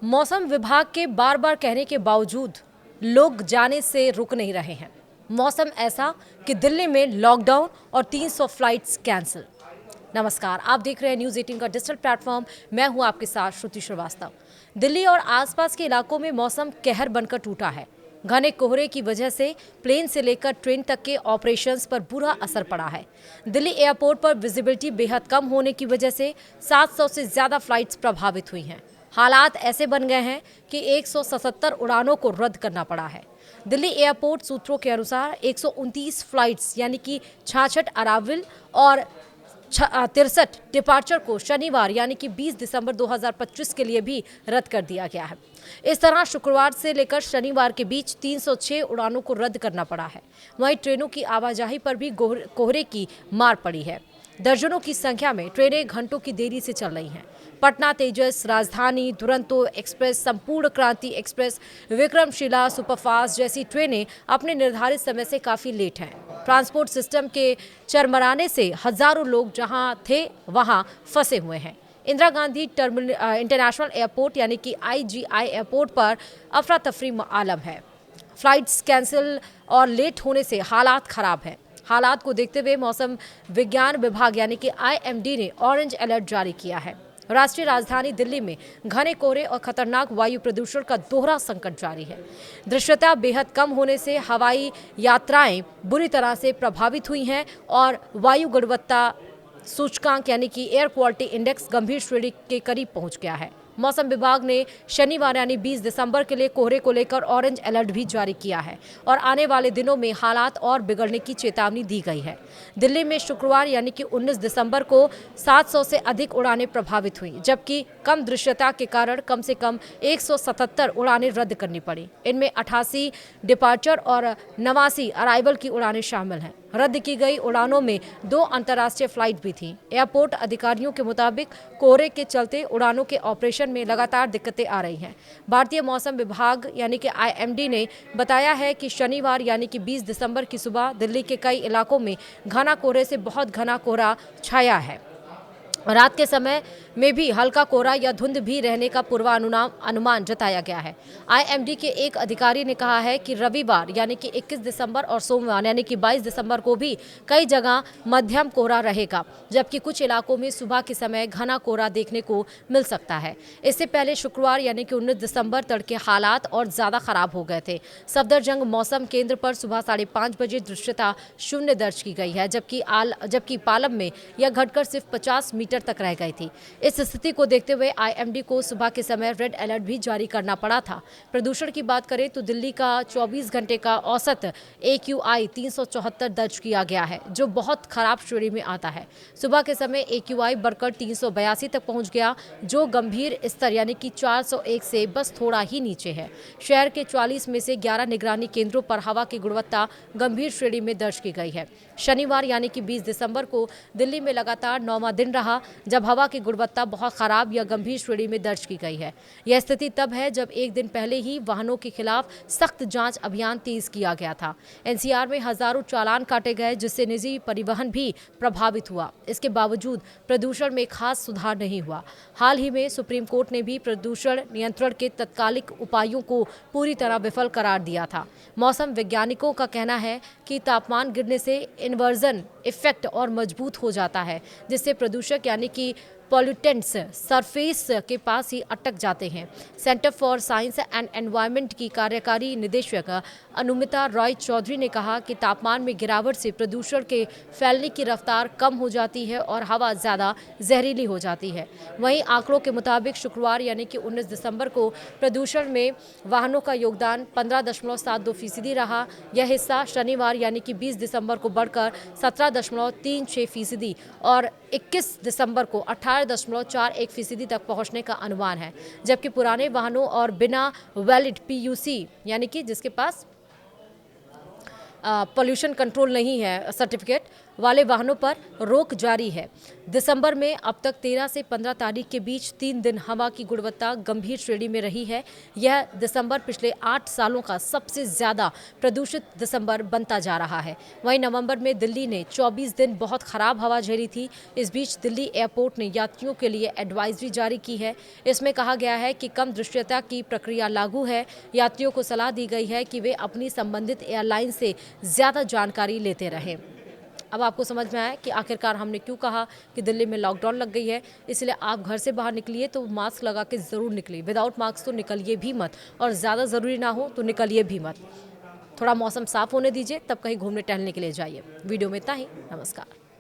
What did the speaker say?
मौसम विभाग के बार बार कहने के बावजूद लोग जाने से रुक नहीं रहे हैं। मौसम ऐसा कि दिल्ली में लॉकडाउन और 300 फ्लाइट्स कैंसिल। नमस्कार, आप देख रहे हैं न्यूज़ 18 का डिजिटल प्लेटफॉर्म। मैं हूं आपके साथ श्रुति श्रीवास्तव। दिल्ली और आसपास के इलाकों में मौसम कहर बनकर टूटा है। घने कोहरे की वजह से प्लेन से लेकर ट्रेन तक के ऑपरेशंस पर बुरा असर पड़ा है। दिल्ली एयरपोर्ट पर विजिबिलिटी बेहद कम होने की वजह से 700 से ज़्यादा फ्लाइट्स प्रभावित हुई हैं। हालात ऐसे बन गए हैं कि 177 उड़ानों को रद्द करना पड़ा है। दिल्ली एयरपोर्ट सूत्रों के अनुसार 129 फ्लाइट्स यानी कि 66 अराइवल और 63 डिपार्चर को शनिवार यानी कि 20 दिसंबर 2025 के लिए भी रद्द कर दिया गया है। इस तरह शुक्रवार से लेकर शनिवार के बीच 306 उड़ानों को रद्द करना पड़ा है। वहीं ट्रेनों की आवाजाही पर भी कोहरे की मार पड़ी है। दर्जनों की संख्या में ट्रेनें घंटों की देरी से चल रही हैं। पटना तेजस, राजधानी, दुरंतो एक्सप्रेस, संपूर्ण क्रांति एक्सप्रेस, विक्रमशिला सुपरफास्ट जैसी ट्रेनें अपने निर्धारित समय से काफ़ी लेट हैं। ट्रांसपोर्ट सिस्टम के चरमराने से हजारों लोग जहां थे वहां फंसे हुए हैं। इंदिरा गांधी इंटरनेशनल एयरपोर्ट यानी कि IGI एयरपोर्ट पर अफरा तफरी आलम है। फ्लाइट्स कैंसिल और लेट होने से हालात खराब हैं। हालात को देखते हुए मौसम विज्ञान विभाग यानी कि IMD ने ऑरेंज अलर्ट जारी किया है। राष्ट्रीय राजधानी दिल्ली में घने कोहरे और खतरनाक वायु प्रदूषण का दोहरा संकट जारी है। दृश्यता बेहद कम होने से हवाई यात्राएं बुरी तरह से प्रभावित हुई हैं और वायु गुणवत्ता सूचकांक यानी कि एयर क्वालिटी इंडेक्स गंभीर श्रेणी के करीब पहुंच गया है। मौसम विभाग ने शनिवार यानी 20 दिसंबर के लिए कोहरे को लेकर ऑरेंज अलर्ट भी जारी किया है और आने वाले दिनों में हालात और बिगड़ने की चेतावनी दी गई है। दिल्ली में शुक्रवार यानी कि 19 दिसंबर को 700 से अधिक उड़ानें प्रभावित हुई, जबकि कम दृश्यता के कारण कम से कम 177 उड़ानें रद्द करनी पड़ी। इनमें 88 डिपार्चर और 89 अराइवल की उड़ानें शामिल हैं। रद्द की गई उड़ानों में 2 अंतर्राष्ट्रीय फ्लाइट भी थीं। एयरपोर्ट अधिकारियों के मुताबिक कोहरे के चलते उड़ानों के ऑपरेशन में लगातार दिक्कतें आ रही हैं। भारतीय मौसम विभाग यानी कि IMD ने बताया है कि शनिवार यानी कि 20 दिसंबर की सुबह दिल्ली के कई इलाकों में घना कोहरे से बहुत घना कोहरा छाया है। रात के समय में भी हल्का कोहरा या धुंध भी रहने का पूर्वानुमान जताया गया है। IMD के एक अधिकारी ने कहा है कि रविवार यानी कि 21 दिसंबर और सोमवार यानी कि 22 दिसंबर को भी कई जगह मध्यम कोहरा रहेगा, जबकि कुछ इलाकों में सुबह के समय घना कोहरा देखने को मिल सकता है। इससे पहले शुक्रवार यानी कि 19 दिसंबर तड़के हालात और ज़्यादा खराब हो गए थे। सफदरजंग मौसम केंद्र पर सुबह 5:30 बजे दृश्यता 0 दर्ज की गई है, जबकि पालम में यह घटकर सिर्फ 50 मीटर तक रह गई थी। इस स्थिति को देखते हुए IMD को सुबह के समय रेड अलर्ट भी जारी करना पड़ा था। प्रदूषण की बात करें तो दिल्ली का 24 घंटे का औसत AQI 374 दर्ज किया गया है, जो बहुत खराब श्रेणी में आता है। सुबह के समय AQI बढ़कर 382 तक पहुंच गया, जो गंभीर स्तर यानी कि 401 से बस थोड़ा ही नीचे है। शहर के 44 में से 11 निगरानी केंद्रों पर हवा की गुणवत्ता गंभीर श्रेणी में दर्ज की गई है। शनिवार यानी कि 20 दिसंबर को दिल्ली में लगातार 9वां दिन रहा जब हवा की गुणवत्ता बहुत खराब या गंभीर श्रेणी में दर्ज की गई है। यह स्थिति तब है जब एक दिन पहले ही वाहनों के खिलाफ सख्त जांच अभियान तेज किया गया था। NCR में हजारों चालान काटे गए, जिससे निजी परिवहन भी प्रभावित हुआ। इसके बावजूद प्रदूषण में खास सुधार नहीं हुआ। हाल ही में सुप्रीम कोर्ट ने भी प्रदूषण नियंत्रण के तत्कालिक उपायों को पूरी तरह विफल करार दिया था। मौसम वैज्ञानिकों का कहना है कि तापमान गिरने से इन्वर्जन इफेक्ट और मजबूत हो जाता है, जिससे प्रदूषक यानी कि पॉल्यूटेंट्स सरफेस के पास ही अटक जाते हैं। Centre for science and environment की कार्यकारी निदेशक अनुमिता रॉय चौधरी ने कहा कि तापमान में गिरावट से प्रदूषण के फैलने की रफ्तार कम हो जाती है और हवा ज़्यादा जहरीली हो जाती है। वहीं आंकड़ों के मुताबिक शुक्रवार यानी कि 19 दिसंबर को प्रदूषण में वाहनों का योगदान 15.72% रहा। यह हिस्सा शनिवार यानी कि 20 दिसंबर को बढ़कर 17.36% और 21 दिसंबर को 18.41% तक पहुंचने का अनुमान है, जबकि पुराने वाहनों और बिना वैलिड PUC यानी कि जिसके पास पोल्यूशन कंट्रोल नहीं है सर्टिफिकेट, वाले वाहनों पर रोक जारी है। दिसंबर में अब तक 13 से 15 तारीख के बीच 3 दिन हवा की गुणवत्ता गंभीर श्रेणी में रही है। यह दिसंबर पिछले 8 सालों का सबसे ज्यादा प्रदूषित दिसंबर बनता जा रहा है। वहीं नवंबर में दिल्ली ने 24 दिन बहुत खराब हवा झेली थी। इस बीच दिल्ली एयरपोर्ट ने यात्रियों के लिए एडवाइजरी जारी की है। इसमें कहा गया है कि कम दृश्यता की प्रक्रिया लागू है। यात्रियों को सलाह दी गई है कि वे अपनी संबंधित एयरलाइन से ज्यादा जानकारी लेते रहें। अब आपको समझ में आया कि आखिरकार हमने क्यों कहा कि दिल्ली में लॉकडाउन लग गई है। इसलिए आप घर से बाहर निकलिए तो मास्क लगा के ज़रूर निकलिए। विदाउट मास्क तो निकलिए भी मत, और ज़्यादा ज़रूरी ना हो तो निकलिए भी मत। थोड़ा मौसम साफ होने दीजिए, तब कहीं घूमने टहलने के लिए जाइए। वीडियो में इतना ही। नमस्कार।